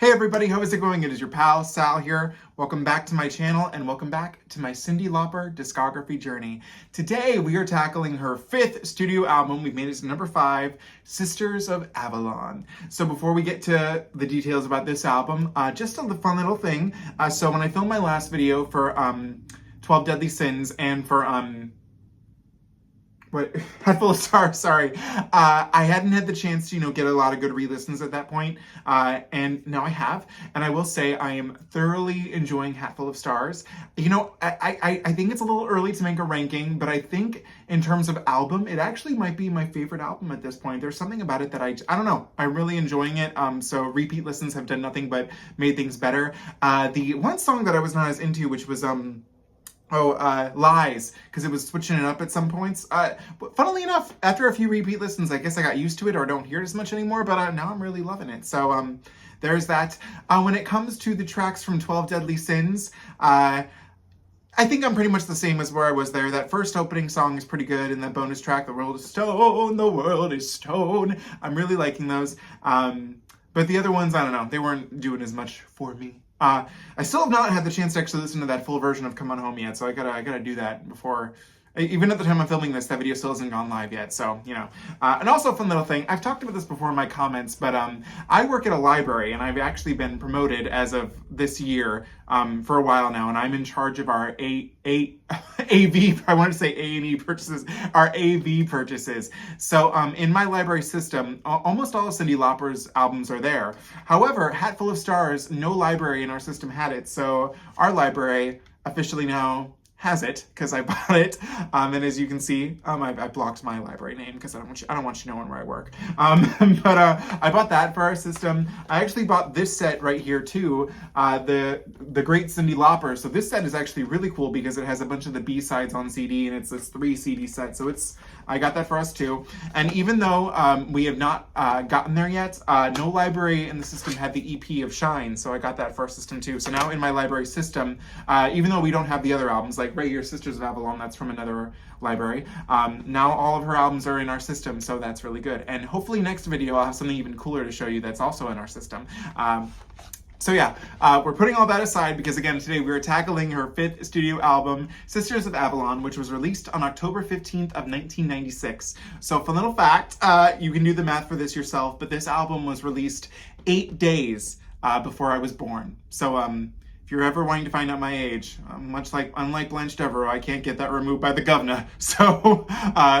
Hey everybody, how is it going? It is your pal, Sal here. Welcome back to my channel and welcome back to my Cyndi Lauper discography journey. Today we are tackling her 5th studio album. We've made it to number 5, Sisters of Avalon. So before we get to the details about this album, just a fun little thing. So when I filmed my last video for 12 Deadly Sins and for Head Full of Stars, sorry. I hadn't had the chance to, get a lot of good re-listens at that point, and now I have, and I will say I am thoroughly enjoying Hat Full of Stars. I think it's a little early to make a ranking, but I think in terms of album, it actually might be my favorite album at this point. There's something about it that I don't know, I'm really enjoying it, so repeat listens have done nothing but made things better. The one song that I was not as into, which was, Lies, because it was switching it up at some points. Funnily enough, after a few repeat listens, I guess I got used to it or don't hear it as much anymore, but now I'm really loving it. So there's that. When it comes to the tracks from 12 Deadly Sins, I think I'm pretty much the same as where I was there. That first opening song is pretty good, and that bonus track, The World is Stone, the World is Stone. I'm really liking those. But the other ones, I don't know, they weren't doing as much for me. I still have not had the chance to actually listen to that full version of Come On Home yet, so I gotta do that before. Even at the time I'm filming this, that video still hasn't gone live yet, so, And also a fun little thing, I've talked about this before in my comments, but I work at a library, and I've actually been promoted as of this year for a while now, and I'm in charge of our AV, I wanted to say A&E purchases, our AV purchases. So in my library system, almost all of Cyndi Lauper's albums are there. However, Hat Full of Stars, no library in our system had it, so our library officially now has it because I bought it, and as you can see, I blocked my library name because I don't want you knowing where I work. But I bought that for our system. I actually bought this set right here too, the Great Cyndi Lauper. So this set is actually really cool because it has a bunch of the B-sides on CD, and it's this 3 CD set. So I got that for us too. And even though we have not gotten there yet, no library in the system had the EP of Shine, so I got that for our system too. So now in my library system, even though we don't have the other albums, like right here, Sisters of Avalon, that's from another library, now all of her albums are in our system, so that's really good. And hopefully next video I'll have something even cooler to show you that's also in our system. So yeah, we're putting all that aside because again, today we are tackling her 5th studio album, Sisters of Avalon, which was released on October 15th of 1996. So fun little fact, you can do the math for this yourself, but this album was released 8 days before I was born. So if you're ever wanting to find out my age, unlike Blanche Devereaux, I can't get that removed by the governor. So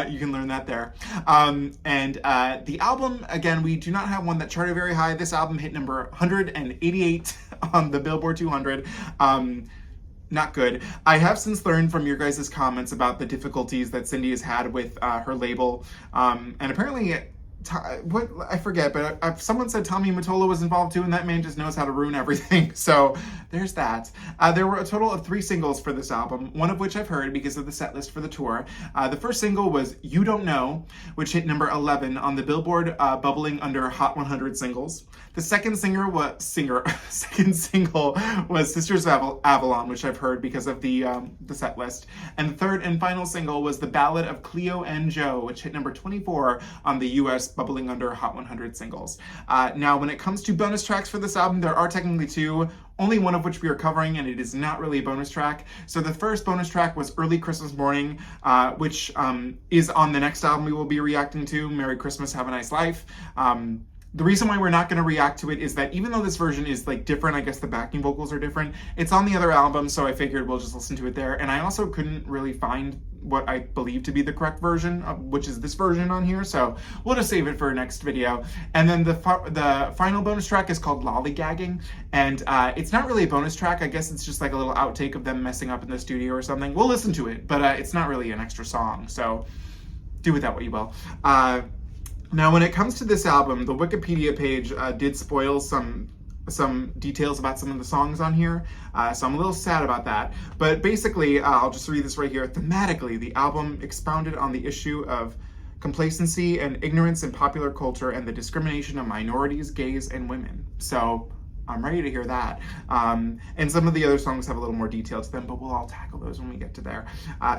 you can learn that there. The album, again, we do not have one that charted very high. This album hit number 188 on the Billboard 200. Not good. I have since learned from your guys' comments about the difficulties that Cyndi has had with her label. And apparently, what I forget, but someone said Tommy Mottola was involved too, and that man just knows how to ruin everything. So there's that. There were a total of 3 singles for this album, one of which I've heard because of the set list for the tour. The first single was You Don't Know, which hit number 11 on the Billboard bubbling under Hot 100 singles. The second single was Sisters of Avalon, which I've heard because of the set list. And the third and final single was the Ballad of Cleo Joe, which hit number 24 on the US bubbling under Hot 100 singles. Now, when it comes to bonus tracks for this album, there are technically 2, only one of which we are covering, and it is not really a bonus track. So the first bonus track was Early Christmas Morning, which is on the next album we will be reacting to, Merry Christmas, Have a Nice Life. The reason why we're not going to react to it is that even though this version is different, I guess the backing vocals are different, it's on the other album, so I figured we'll just listen to it there. And I also couldn't really find what I believe to be the correct version, which is this version on here, so we'll just save it for next video. And then the final bonus track is called Lollygagging, and it's not really a bonus track. I guess it's just like a little outtake of them messing up in the studio or something. We'll listen to it, but it's not really an extra song, so do with that what you will. Now, when it comes to this album, the Wikipedia page did spoil some details about some of the songs on here, so I'm a little sad about that. But basically, I'll just read this right here. Thematically, the album expounded on the issue of complacency and ignorance in popular culture and the discrimination of minorities, gays, and women. So I'm ready to hear that. And some of the other songs have a little more detail to them, but we'll all tackle those when we get to there.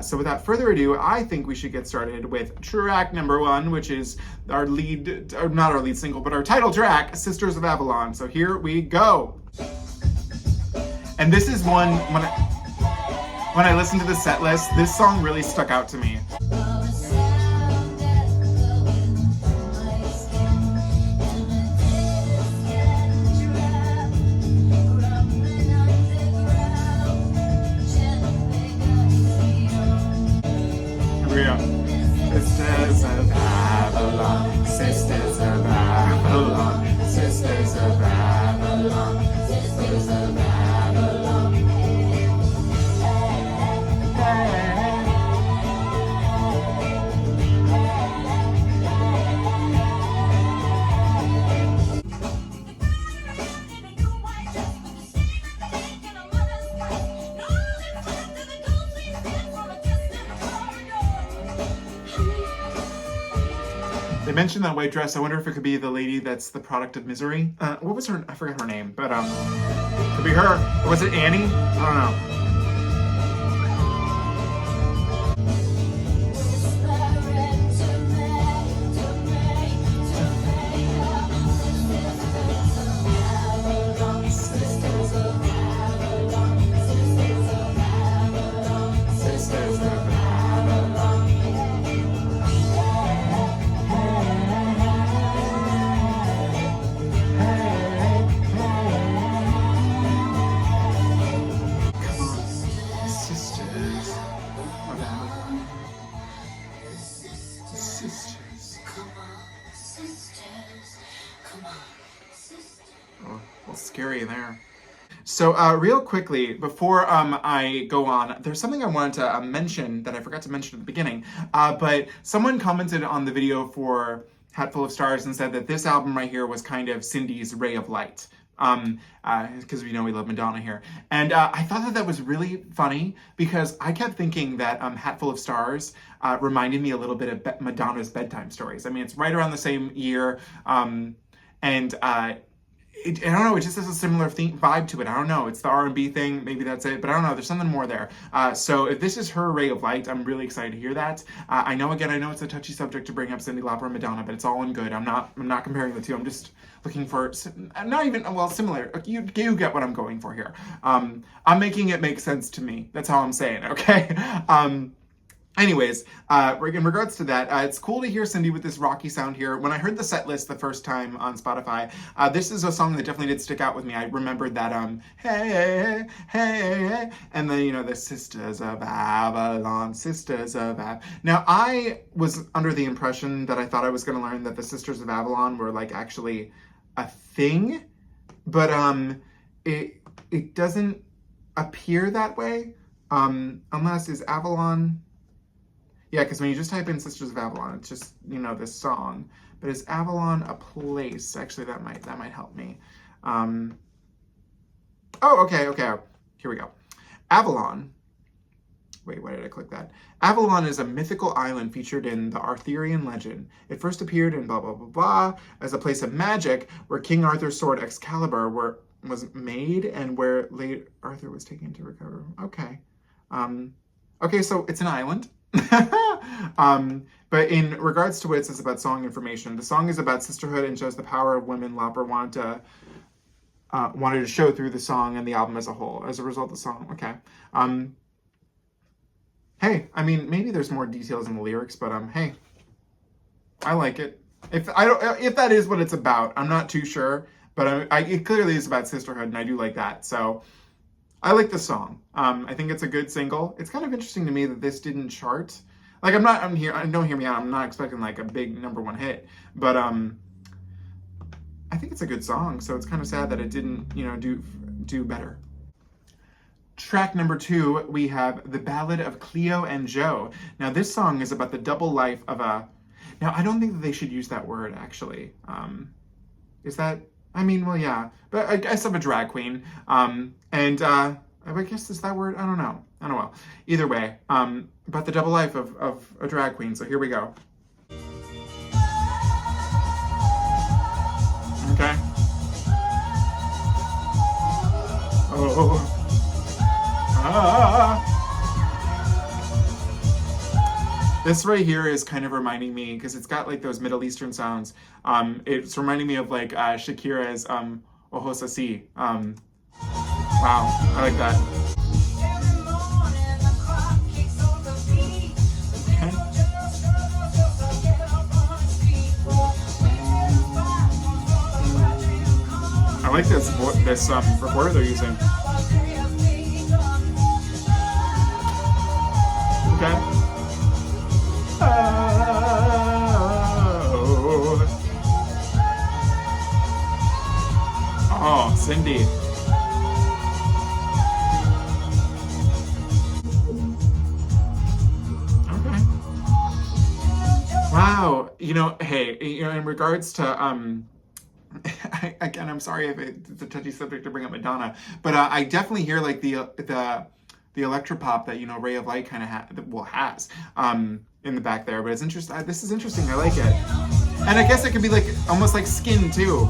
So without further ado, I think we should get started with track number 1, which is our lead, or not our lead single, but our title track, Sisters of Avalon. So here we go. And this is one, when I listened to the set list, this song really stuck out to me. Sisters of Avalon, sisters of Avalon, sisters of Avalon, sisters of Avalon. They mentioned that white dress. I wonder if it could be the lady that's the product of misery. What was her? I forgot her name, but could be her. Or was it Annie? I don't know. Scary there. So real quickly, before I go on, there's something I wanted to mention that I forgot to mention at the beginning, but someone commented on the video for Hatful of Stars and said that this album right here was kind of Cyndi's ray of light, because we know we love Madonna here. And I thought that that was really funny because I kept thinking that Hatful of Stars reminded me a little bit of Madonna's bedtime stories. I mean, it's right around the same year, and I don't know, it just has a similar vibe to it. I don't know, it's the R&B thing, maybe that's it, but I don't know, there's something more there. So if this is her ray of light, I'm really excited to hear that. I know it's a touchy subject to bring up Cyndi Lauper and Madonna, but it's all in good. I'm not comparing the two, I'm just looking for, not even, well, similar. You get what I'm going for here. I'm making it make sense to me. That's how I'm saying, okay? Anyways, in regards to that, it's cool to hear Cyndi with this rocky sound here. When I heard the set list the first time on Spotify, this is a song that definitely did stick out with me. I remembered that, hey, hey, and then, you know, the Sisters of Avalon, Sisters of Avalon. Now, I was under the impression that I thought I was going to learn that the Sisters of Avalon were, like, actually a thing, but it doesn't appear that way, unless is Avalon... Yeah, because when you just type in Sisters of Avalon, it's just, you know, this song. But is Avalon a place? Actually, that might help me. Oh, okay. Here we go. Avalon. Wait, why did I click that? Avalon is a mythical island featured in the Arthurian legend. It first appeared in blah, blah, blah, blah, as a place of magic where King Arthur's sword Excalibur was made and where late Arthur was taken to recover. Okay. Okay, so it's an island. But in regards to what it says about song information, the song is about sisterhood and shows the power of women Lauper wanted to show through the song and the album as a whole. As a result of the song, okay. Hey, I mean, maybe there's more details in the lyrics, but hey, I like it. If that is what it's about, I'm not too sure, but it clearly is about sisterhood, and I do like that. So I like the song. I think it's a good single. It's kind of interesting to me that this didn't chart. Like, don't hear me out. I'm not expecting like a big #1 hit, but I think it's a good song. So it's kind of sad that it didn't, you know, do better. Track number 2, we have the Ballad of Cleo and Joe. Now this song is about the double life of a. Now I don't think that they should use that word actually. Is that? I mean, well, yeah, but I guess of a drag queen. I guess is that word? I don't know. Well, either way, about the double life of a drag queen. So here we go. Okay. This right here is kind of reminding me, because it's got like those Middle Eastern sounds. It's reminding me of like Shakira's Ojos Así. Wow, I like that. I like this recorder they're using. Okay. Oh, Cyndi. Okay. Wow. Hey, in regards to again, I'm sorry if it's a touchy subject to bring up Madonna, but I definitely hear like the electropop that Ray of Light kind of has in the back there. But it's interesting. This is interesting. I like it, and I guess it could be like almost like Skin too.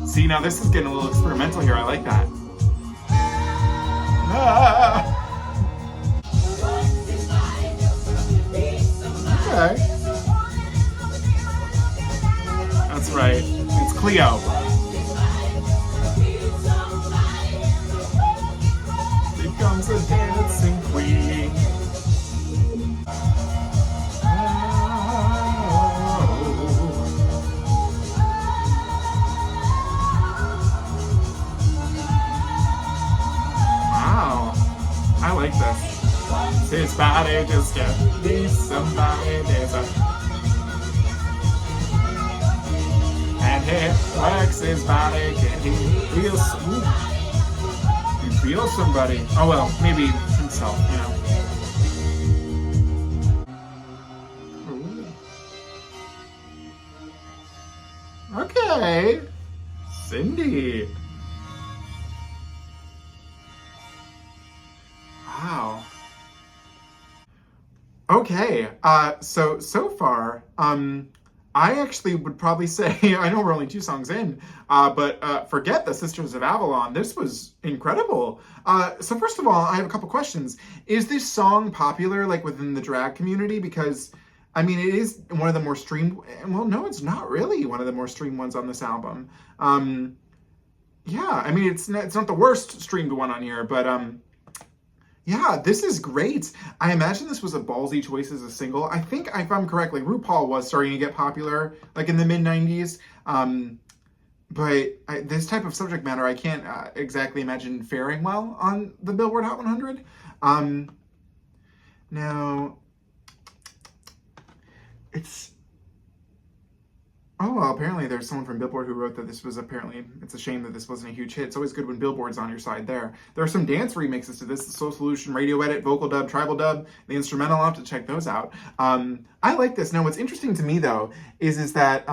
See, now this is getting a little experimental here. I like that. Okay. That's right. It's Cleo. Becomes a dancing queen. I like this. His body just can't be somebody. And he works his body. Can he feel he feels somebody? Oh well, maybe himself, Ooh. Okay. Cyndi. Wow. Okay. So far, I actually would probably say, I know we're only 2 songs in, but forget the Sisters of Avalon. This was incredible. So first of all, I have a couple questions. Is this song popular, like, within the drag community? Because, I mean, it is one of the more streamed, well, no, it's not really one of the more streamed ones on this album. Yeah, I mean, it's not the worst streamed one on here, but, yeah, this is great. I imagine this was a ballsy choice as a single. I think, if I'm correct, like RuPaul was starting to get popular, like in the mid-90s. But this type of subject matter, I can't exactly imagine faring well on the Billboard Hot 100. Now, it's... Oh, well, apparently there's someone from Billboard who wrote that this was it's a shame that this wasn't a huge hit. It's always good when Billboard's on your side there. There are some dance remixes to this, the Soul Solution, Radio Edit, Vocal Dub, Tribal Dub, the instrumental. I'll have to check those out. I like this. Now, what's interesting to me, though, is that,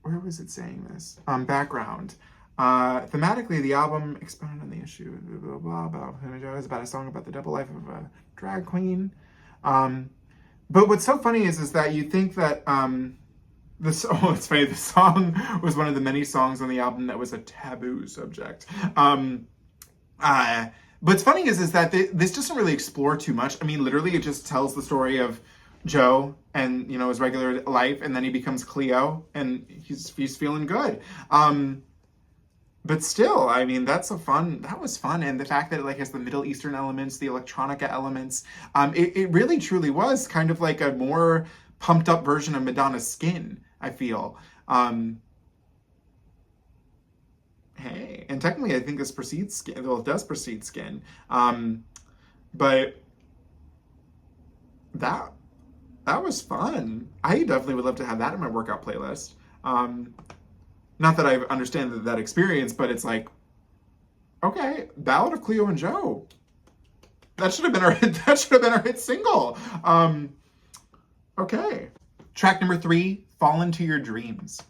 where was it saying this? Background. Thematically, the album expounded on the issue, blah, blah, blah, blah, about a song about the double life of a drag queen. But what's so funny is that you think that it's funny, the song was one of the many songs on the album that was a taboo subject. But what's funny is that this doesn't really explore too much. I mean, literally, it just tells the story of Joe and his regular life, and then he becomes Cleo, and he's feeling good. But still, I mean, that was fun. And the fact that it like has the Middle Eastern elements, the electronica elements, it really truly was kind of like a more pumped up version of Madonna's Skin, I feel. Hey, and technically I think this precedes Skin, well, it does precede Skin. But that was fun. I definitely would love to have that in my workout playlist. Not that I understand that experience, but it's like, okay, Ballad of Cleo and Joe. That should have been our hit, that should have been our hit single. Okay. Track number 3, Fall Into Your Dreams.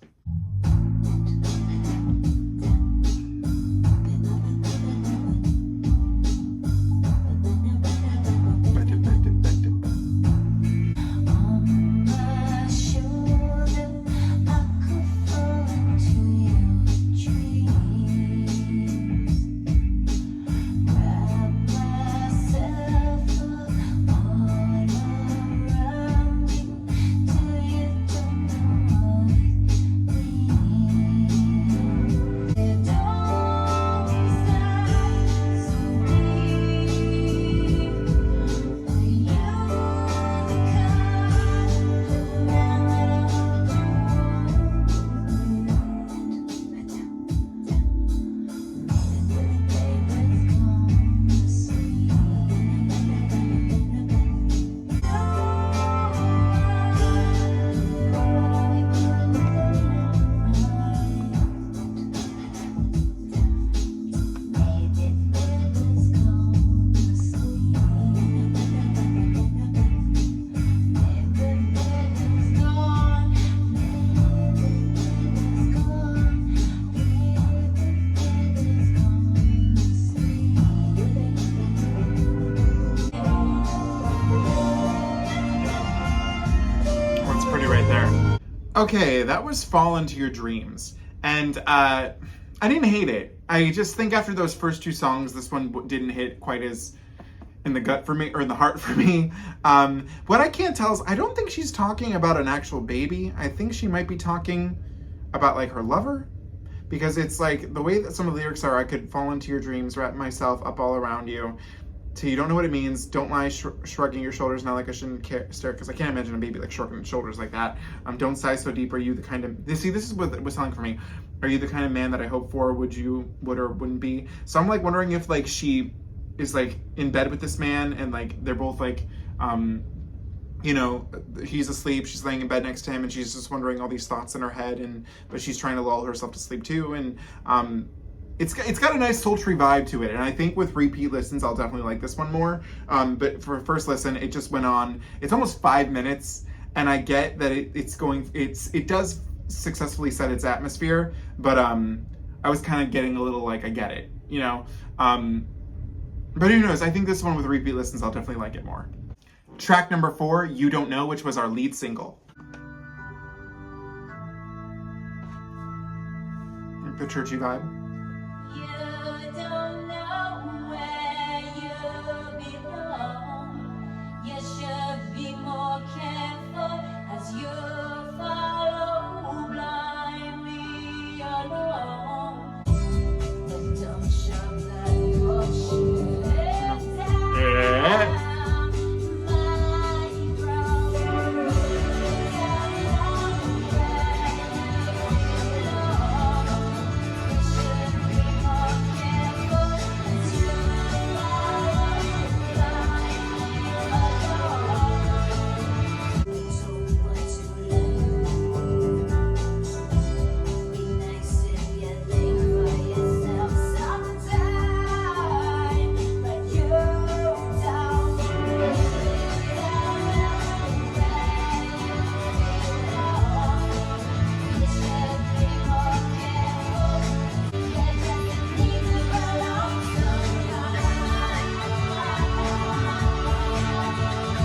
Okay, that was Fall Into Your Dreams. And I didn't hate it. I just think after those first 2 songs, this one didn't hit quite as in the gut for me, or in the heart for me. What I can't tell is, I don't think she's talking about an actual baby. I think she might be talking about like her lover. Because it's like, the way that some of the lyrics are, I could fall into your dreams, wrap myself up all around you. Till you don't know what it means, don't lie shrugging your shoulders now like I shouldn't stare, because I can't imagine a baby like shrugging shoulders like that. Don't sigh so deep, are you the kind of, see, this is what it was telling for me. Are you the kind of man that I hope for, would or wouldn't be? So I'm like wondering if like she is like in bed with this man, and like they're both like, you know, he's asleep, she's laying in bed next to him, and she's just wondering all these thoughts in her head, but she's trying to lull herself to sleep too, and it's got a nice sultry vibe to it, and I think with repeat listens, I'll definitely like this one more. But for first listen, it just went on. It's almost 5 minutes, and I get that it does successfully set its atmosphere, but I was kind of getting a little like, I get it, you know. But who knows? I think this one with repeat listens, I'll definitely like it more. Track number 4, You Don't Know, which was our lead single. The churchy vibe.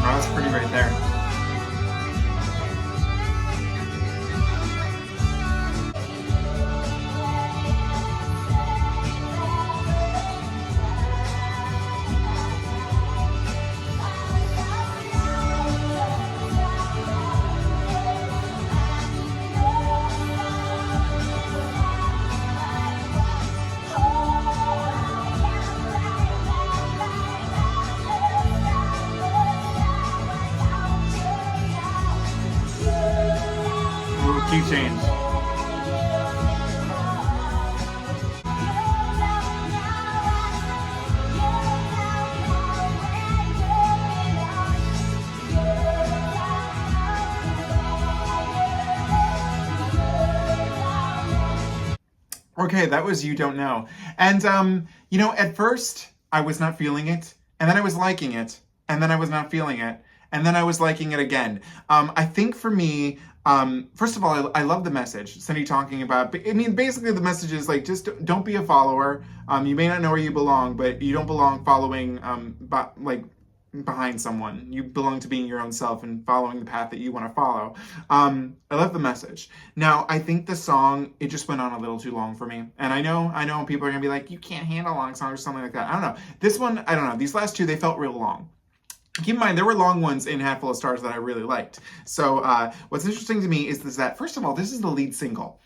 That's pretty right there. Key change. Okay, that was You Don't Know. And, you know, at first I was not feeling it. and then I was liking it, and then I was not feeling it, and then I was liking it again. I think for me, first of all, I love the message. Cyndi talking about, I mean, basically the message is like, just don't be a follower. You may not know where you belong, but you don't belong following, behind someone. You belong to being your own self and following the path that you want to follow. I love the message. Now, I think the song, it just went on a little too long for me. And I know people are gonna be like, you can't handle long songs or something like that. I don't know. This one, I don't know. These last two, they felt real long. Keep in mind, there were long ones in Hatful of Stars that I really liked. So what's interesting to me is that, first of all, this is the lead single.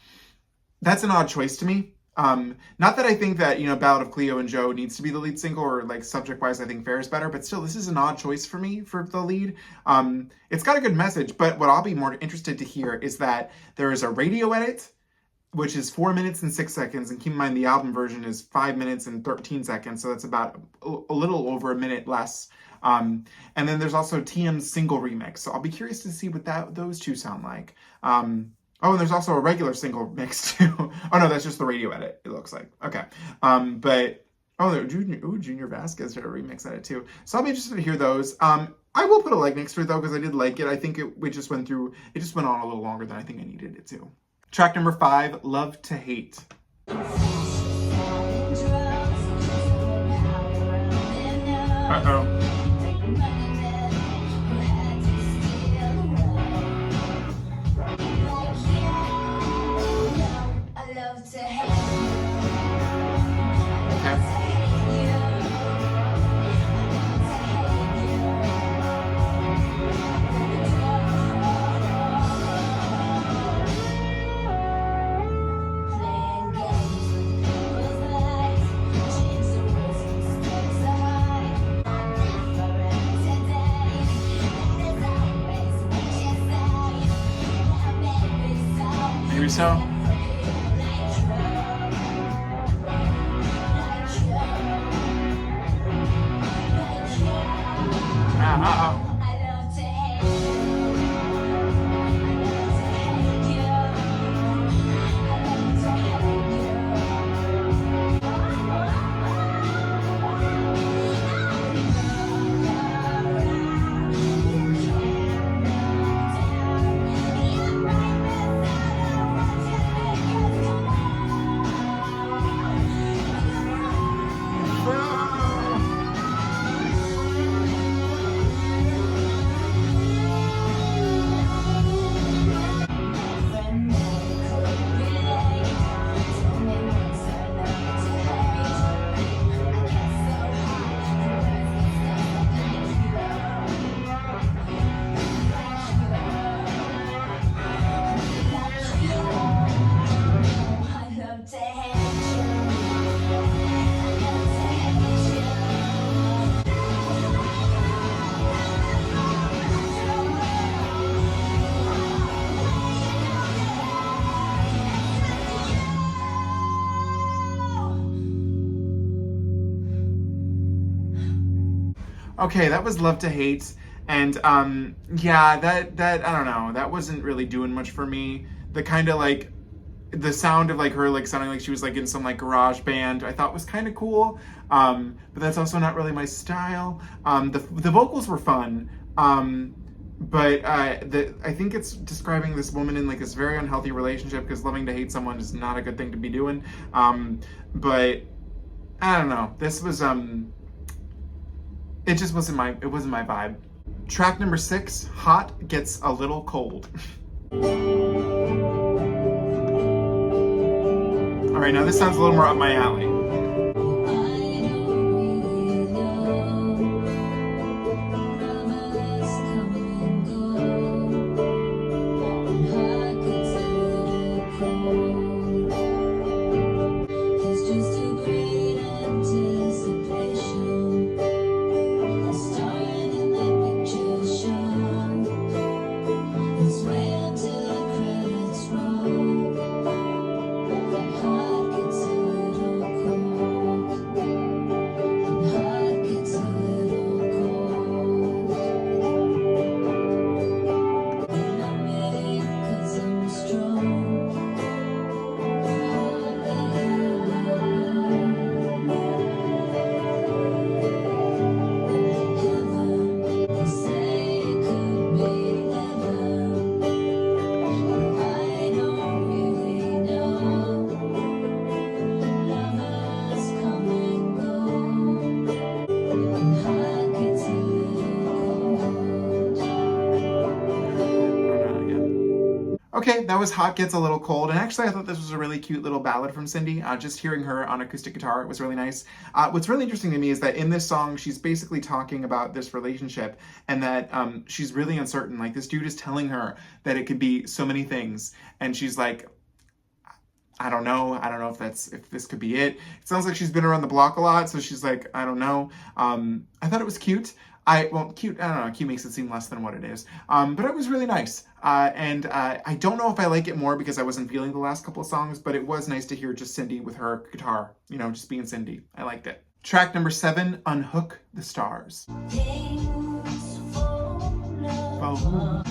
That's an odd choice to me. Not that I think that, Ballad of Cleo and Joe needs to be the lead single, or like subject-wise, I think Fair is better, but still, this is an odd choice for me for the lead. It's got a good message, but what I'll be more interested to hear is that there is a radio edit, which is 4 minutes and 6 seconds, and keep in mind the album version is 5 minutes and 13 seconds, so that's about a little over a minute less. And then there's also TM's single remix, so I'll be curious to see what those two sound like. Oh, and there's also a regular single mix too. Oh no, that's just the radio edit, it looks like. Okay. Junior Vasquez did a remix edit too. So I'll be interested to hear those. I will put a like next to it though, because I did like it. I think it just went on a little longer than I think I needed it to. Track number 5, Love to Hate. Uh-oh. Maybe so. Okay, that was Love to Hate, and yeah, that I don't know, that wasn't really doing much for me. The kind of like the sound of like her like sounding like she was like in some like garage band, I thought was kind of cool, but that's also not really my style. The vocals were fun, but I think it's describing this woman in like this very unhealthy relationship, because loving to hate someone is not a good thing to be doing. But I don't know, this was it just wasn't my vibe. Track number 6, Hot Gets a Little Cold. All right, now this sounds a little more up my alley. Okay, that was Hot Gets a Little Cold, and actually I thought this was a really cute little ballad from Cyndi. Just hearing her on acoustic guitar, it was really nice. What's really interesting to me is that in this song, she's basically talking about this relationship, and that she's really uncertain. Like, this dude is telling her that it could be so many things, and she's like, I don't know if this could be it. It sounds like she's been around the block a lot, so she's like, I don't know. I thought it was cute. Cute, I don't know, cute makes it seem less than what it is. But it was really nice. And I don't know if I like it more because I wasn't feeling the last couple of songs, but it was nice to hear just Cyndi with her guitar, you know, just being Cyndi. I liked it. Track number 7, Unhook the Stars. Oh.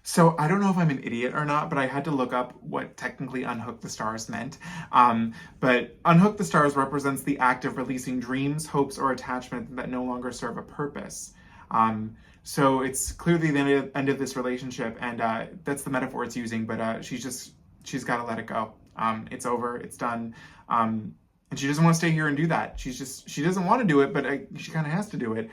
So I don't know if I'm an idiot or not, but I had to look up what technically Unhook the Stars meant. But Unhook the Stars represents the act of releasing dreams, hopes, or attachment that no longer serve a purpose. So it's clearly the end of this relationship, and that's the metaphor it's using, but she's got to let it go. It's over, it's done. And she doesn't want to stay here and do that. She doesn't want to do it, but she kind of has to do it.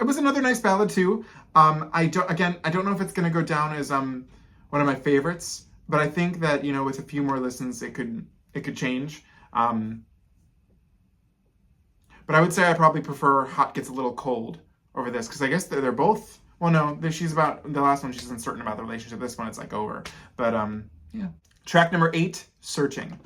It was another nice ballad too. I don't know if it's going to go down as one of my favorites, but I think that, you know, with a few more listens, it could change. But I would say I probably prefer Hot Gets a Little Cold over this, because I guess they're both. Well, no, she's about the last one. She's uncertain about the relationship. This one, it's like over. But yeah. Track number 8, Searching.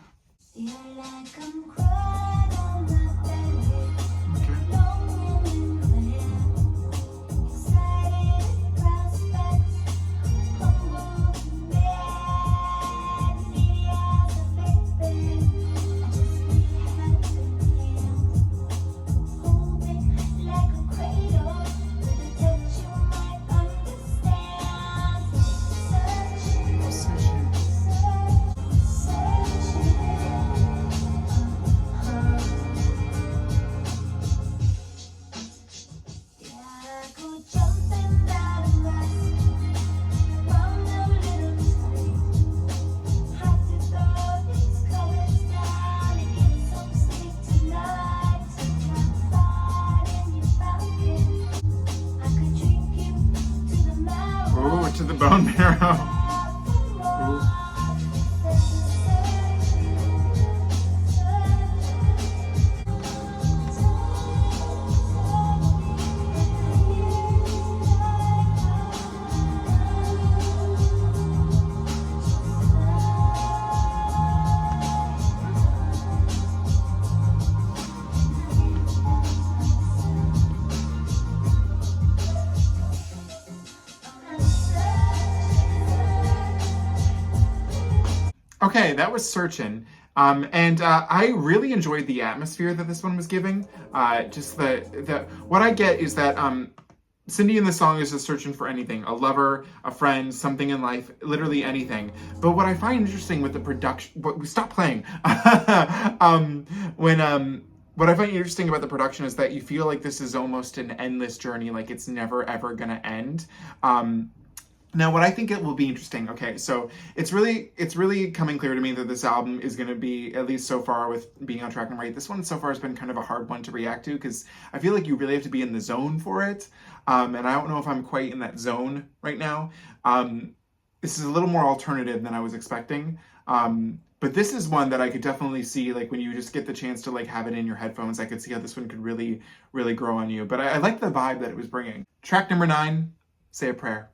To the bone marrow. Ooh. Okay, that was Searchin'. And I really enjoyed the atmosphere that this one was giving. Just what I get is that Cyndi in the song is just searching for anything, a lover, a friend, something in life, literally anything. But what I find interesting with the production, stop playing. What I find interesting about the production is that you feel like this is almost an endless journey, like it's never ever gonna end. Now, what I think it will be interesting, okay, so it's really coming clear to me that this album is going to be, at least so far with being on track number 8, this one so far has been kind of a hard one to react to, because I feel like you really have to be in the zone for it, and I don't know if I'm quite in that zone right now. this is a little more alternative than I was expecting. But this is one that I could definitely see, like when you just get the chance to like have it in your headphones, I could see how this one could really, really grow on you. But I like the vibe that it was bringing. Track number 9, Say a Prayer.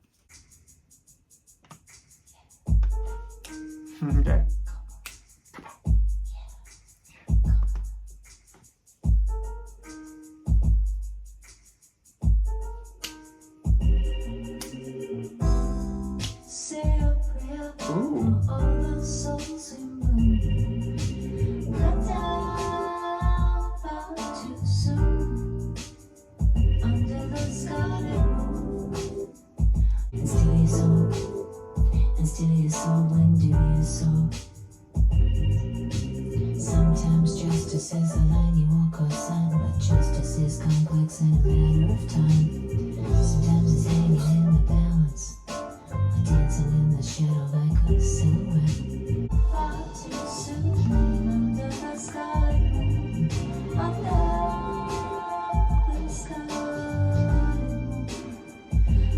Okay. Ooh. And still your soul and do your soul. Sometimes justice is a line you walk or sign, but justice is complex and a matter of time. Sometimes it's hanging in the balance, or dancing in the shadow like a silhouette. Far too soon under the sky, under the sky.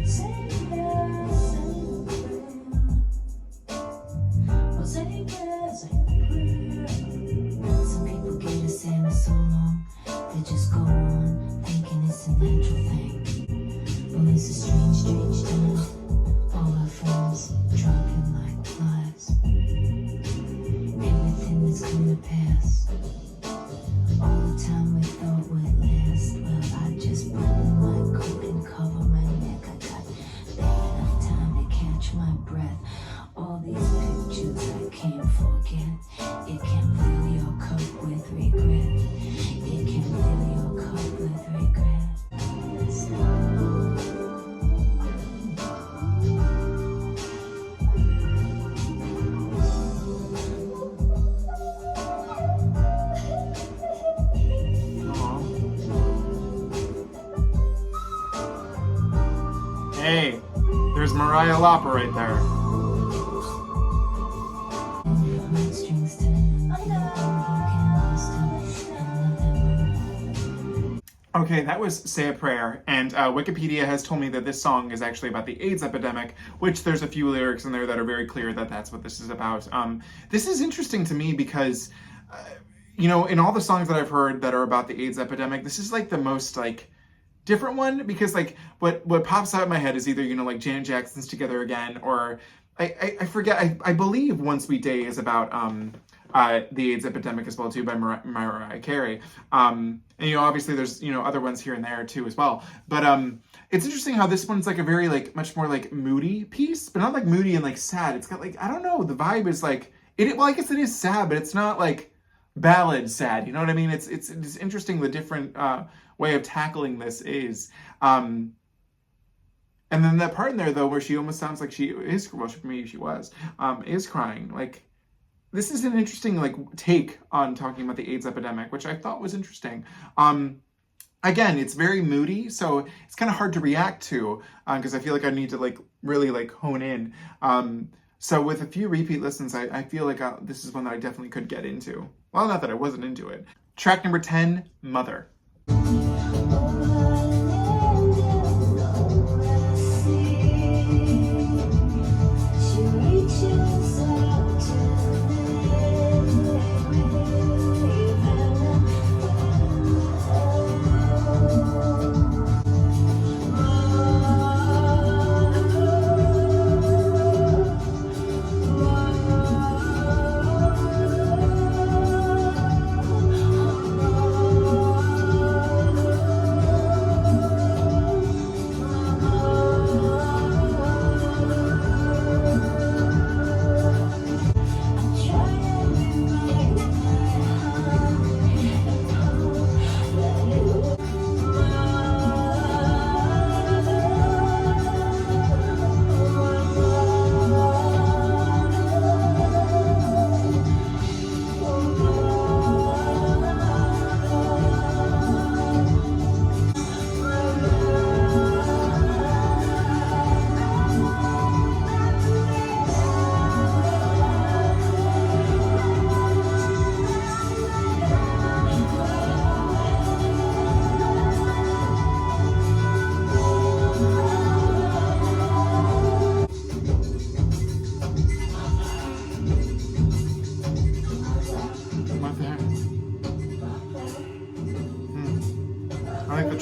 Say yes, say a prayer. Say a prayer. Some people get a saying so long, they just go on thinking it's a natural thing. Well, it's a strange, strange time. All our friends dropping like flies. Everything that's come to pass. All the time we thought would last. Well, I just button my coat and cover my neck. I got barely enough time to catch my breath. All these pictures I can't forget. It can fill your cup with regret. It can fill your cup with regret. Hey, there's Mariah Lauper right there. Okay, that was Say a Prayer, and Wikipedia has told me that this song is actually about the AIDS epidemic, which there's a few lyrics in there that are very clear that that's what this is about. This is interesting to me because, you know, in all the songs that I've heard that are about the AIDS epidemic, this is like the most like different one, because like what pops out in my head is either, you know, like Janet Jackson's Together Again, or I forget, I believe One Sweet Day is about the AIDS epidemic as well too, by Mariah Carey. And you know, obviously there's, you know, other ones here and there too as well. But it's interesting how this one's like a very like much more like moody piece, but not like moody and like sad. It's got like, I don't know, the vibe is like well, I guess it is sad, but it's not like ballad sad, you know what I mean? It's interesting the different way of tackling this is. And then that part in there though where she almost sounds like she is, well, maybe she was, is crying. Like, this is an interesting like take on talking about the AIDS epidemic, which I thought was interesting. Again, it's very moody, so it's kind of hard to react to because I feel like I need to like really like hone in. So with a few repeat listens, I feel like this is one that I definitely could get into. Well, not that I wasn't into it. Track number 10, Mother.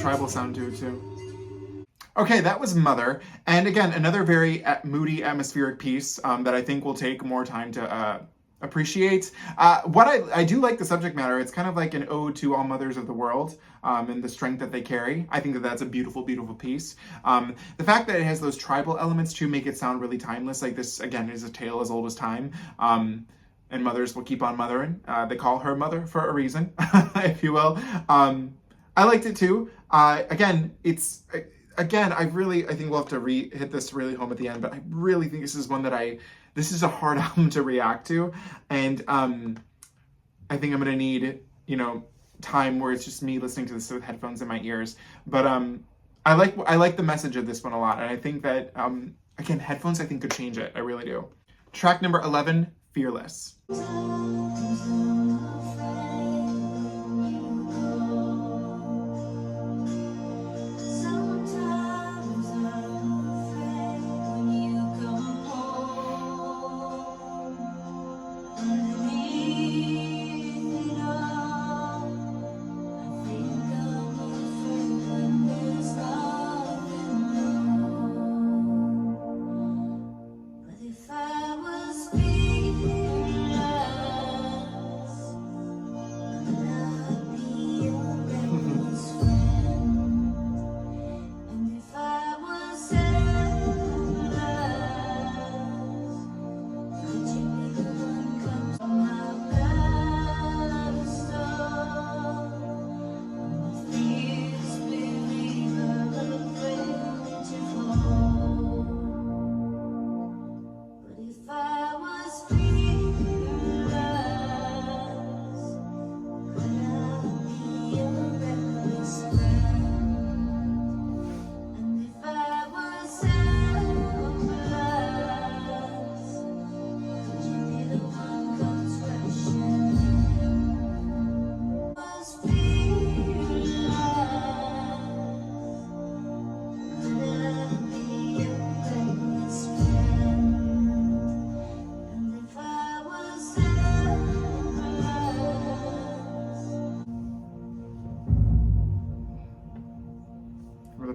tribal sound to it too. Okay, that was Mother. And again, another very moody, atmospheric piece that I think will take more time to appreciate. What I do like the subject matter. It's kind of like an ode to all mothers of the world and the strength that they carry. I think that that's a beautiful, beautiful piece. The fact that it has those tribal elements to make it sound really timeless, like this, again, is a tale as old as time. And mothers will keep on mothering. They call her Mother for a reason, if you will. I liked it too. Again, I think we'll have to hit this really home at the end, but I really think this is one that this is a hard album to react to. And I think I'm going to need, time where it's just me listening to this with headphones in my ears. But I like the message of this one a lot. And I think that, again, headphones I think could change it. I really do. Track number 11, Fearless.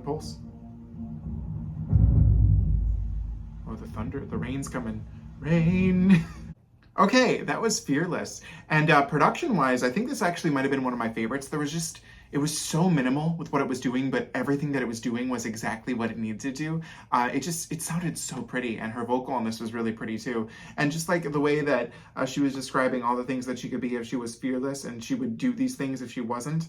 Pulse. Oh, the thunder, the rain's coming. Rain. Okay, that was Fearless. And production-wise, I think this actually might have been one of my favorites. It was so minimal with what it was doing, but everything that it was doing was exactly what it needed to do. It sounded so pretty, and her vocal on this was really pretty too. And just like the way that she was describing all the things that she could be if she was fearless, and she would do these things if she wasn't.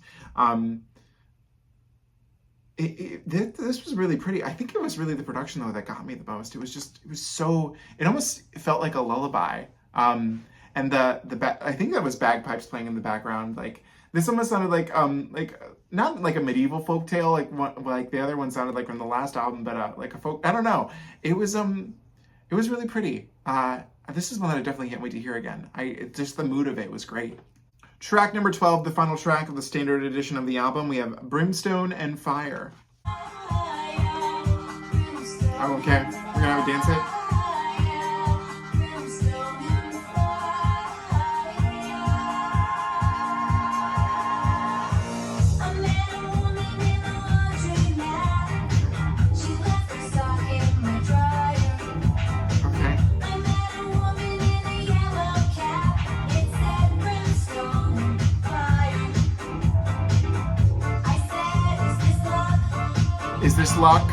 This was really pretty. I think it was really the production though that got me the most. It almost felt like a lullaby. And I think that was bagpipes playing in the background. Like this almost sounded like not like a medieval folk tale like the other one sounded like from the last album, but like a folk. I don't know. It was really pretty. This is one that I definitely can't wait to hear again. Just the mood of it was great. Track number 12, the final track of the standard edition of the album, we have Brimstone and Fire. Okay, we're gonna have a dance hit. Is this luck?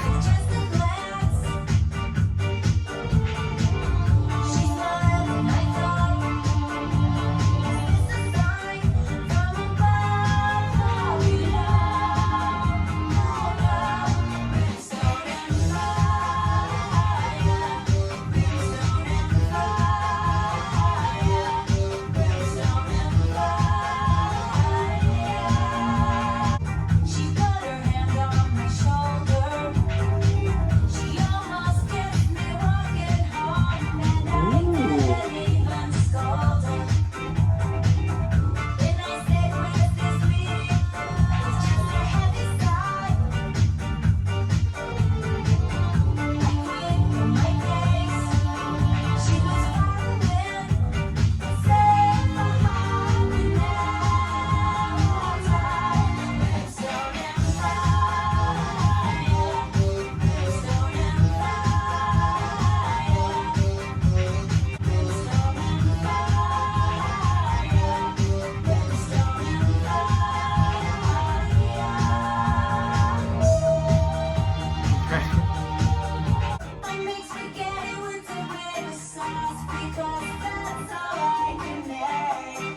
I make spaghetti with tomato sauce because that's all I can make.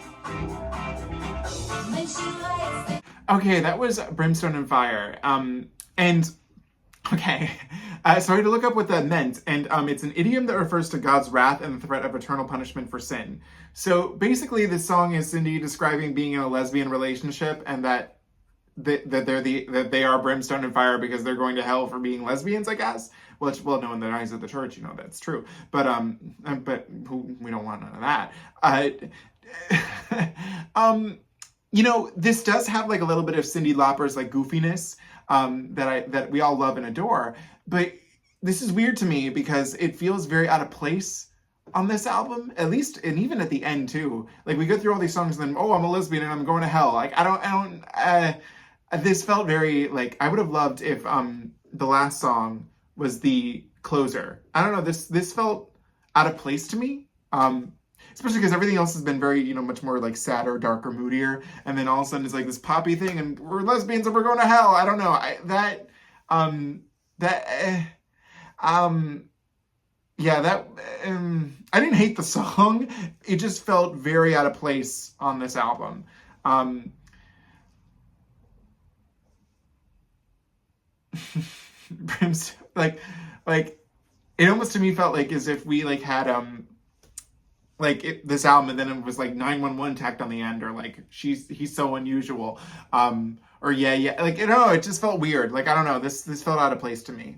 When she likes it. Okay, that was Brimstone and Fire. And okay, so I had to look up what that meant, and it's an idiom that refers to God's wrath and the threat of eternal punishment for sin. So basically, this song is Cyndi describing being in a lesbian relationship, and that they are brimstone and fire because they're going to hell for being lesbians, I guess. Well, no, in the eyes of the church, you know, that's true. But we don't want none of that. You know, this does have like a little bit of Cyndi Lauper's like goofiness that we all love and adore. But this is weird to me because it feels very out of place on this album, at least, and even at the end too. Like we go through all these songs and then, oh, I'm a lesbian and I'm going to hell. Like this felt very like, I would have loved if the last song was the closer. I don't know, this felt out of place to me. Especially because everything else has been very, you know, much more like sadder, darker, moodier, and then all of a sudden it's like this poppy thing, and we're lesbians and we're going to hell. I don't know. I didn't hate the song. It just felt very out of place on this album. like it almost to me felt like as if we like had this album, and then it was like 911 tacked on the end, or like he's so unusual, or yeah, like, you know, it just felt weird. Like, I don't know, this felt out of place to me.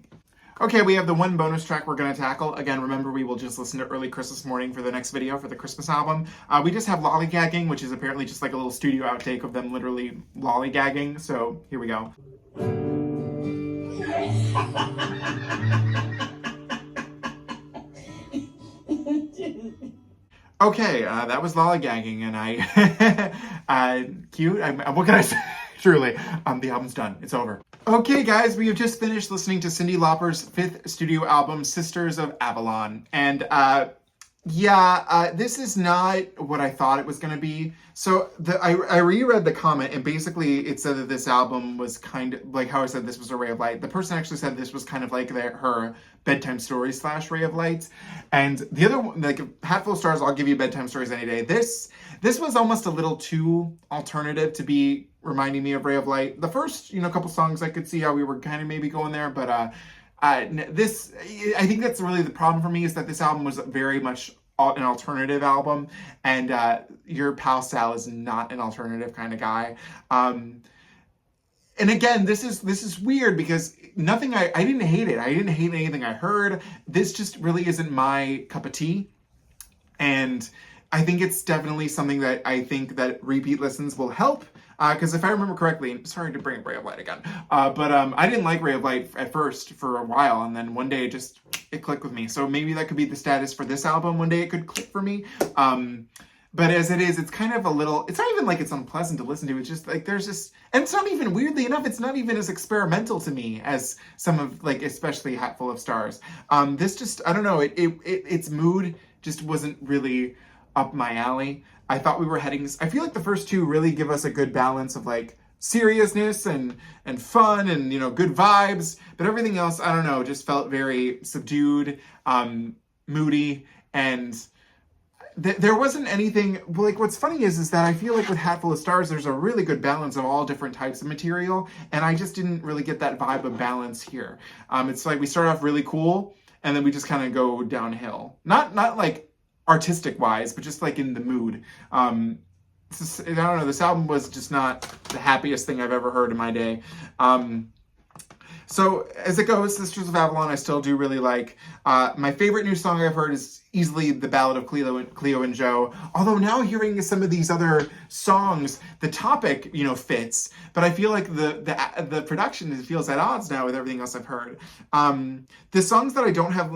Okay, we have the one bonus track we're going to tackle. Again, remember, we will just listen to Early Christmas Morning for the next video for the Christmas album. We just have Lollygagging, which is apparently just like a little studio outtake of them literally lollygagging. So here we go. Okay, that was lollygagging, and cute. What can I say? Truly, the album's done. It's over. Okay, guys, we have just finished listening to Cyndi Lauper's 5th studio album, Sisters of Avalon, and this is not what I thought it was going to be. So I reread the comment, and basically it said that this album was kind of like how I said this was a ray of light. The person actually said this was kind of like her bedtime story / ray of light. And the other one, like Hatful of Stars, I'll give you bedtime stories any day. This was almost a little too alternative to be reminding me of Ray of Light. The first, you know, couple songs I could see how we were kind of maybe going there, but I think that's really the problem for me, is that this album was very much an alternative album, and your pal Sal is not an alternative kind of guy. And again, this is weird because I didn't hate it. I didn't hate anything I heard. This just really isn't my cup of tea. And I think it's definitely something that I think that repeat listens will help. Because if I remember correctly, sorry to bring up Ray of Light again, but I didn't like Ray of Light at first for a while, and then one day it clicked with me. So maybe that could be the status for this album. One day it could click for me. But as it is, it's kind of a little, it's not even like it's unpleasant to listen to. It's just like, and it's not even, weirdly enough, it's not even as experimental to me as some of, like, especially Hatful of Stars. This just, I don't know, its mood just wasn't really up my alley. I thought we were heading, I feel like the first two really give us a good balance of like seriousness and fun and, you know, good vibes, but everything else, I don't know, just felt very subdued, moody, and there wasn't anything, like, what's funny is that I feel like with Hatful of Stars, there's a really good balance of all different types of material, and I just didn't really get that vibe of balance here. It's like we start off really cool, and then we just kind of go downhill. Not like artistic wise, but just like in the mood. I don't know, this album was just not the happiest thing I've ever heard in my day. So as it goes, Sisters of Avalon I still do really like. My favorite new song I've heard is easily the Ballad of Cleo and Joe. Although now hearing some of these other songs, the topic, you know, fits, but I feel like the production feels at odds now with everything else I've heard. The songs that I don't have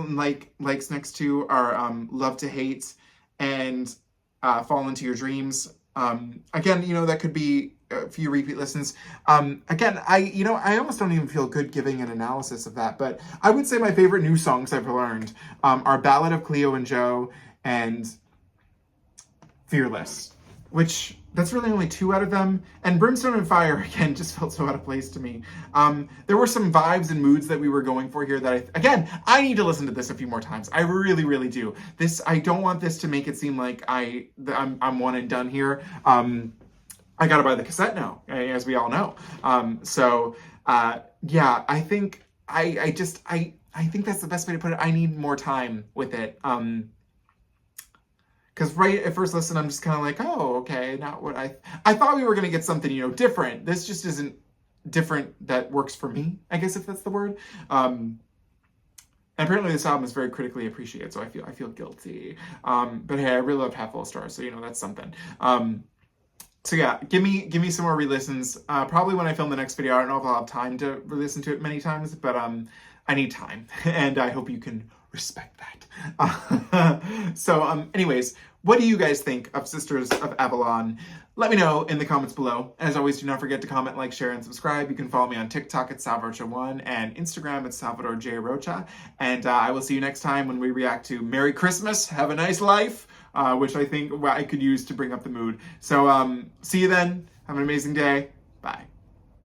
likes next to are Love to Hate and Fall Into Your Dreams. Again, you know, that could be a few repeat listens. Again, I almost don't even feel good giving an analysis of that, but I would say my favorite new songs I've learned are Ballad of Cleo and Joe and Fearless. which that's really only 2 out of them. And Brimstone and Fire, again, just felt so out of place to me. There were some vibes and moods that we were going for here that, I need to listen to this a few more times. I really, really do. I don't want this to make it seem like I'm one and done here. I gotta buy the cassette now, as we all know. Yeah, I think I think that's the best way to put it. I need more time with it. Because right at first listen, I'm just kind of like, oh, okay, not what I thought we were going to get something, different. This just isn't different that works for me, I guess, if that's the word. And apparently this album is very critically appreciated, so I feel guilty. But hey, I really loved Half Full of Stars, so that's something. So yeah, give me some more re-listens. Probably when I film the next video. I don't know if I'll have time to re-listen to it many times, but I need time, and I hope you can respect that. Anyways, what do you guys think of Sisters of Avalon? Let me know in the comments below. As always, do not forget to comment, like, share, and subscribe. You can follow me on TikTok at SalvadorRocha1 and Instagram at SalvadorJRocha. And I will see you next time when we react to Merry Christmas, Have a Nice Life, which I think I could use to bring up the mood. So see you then. Have an amazing day. Bye.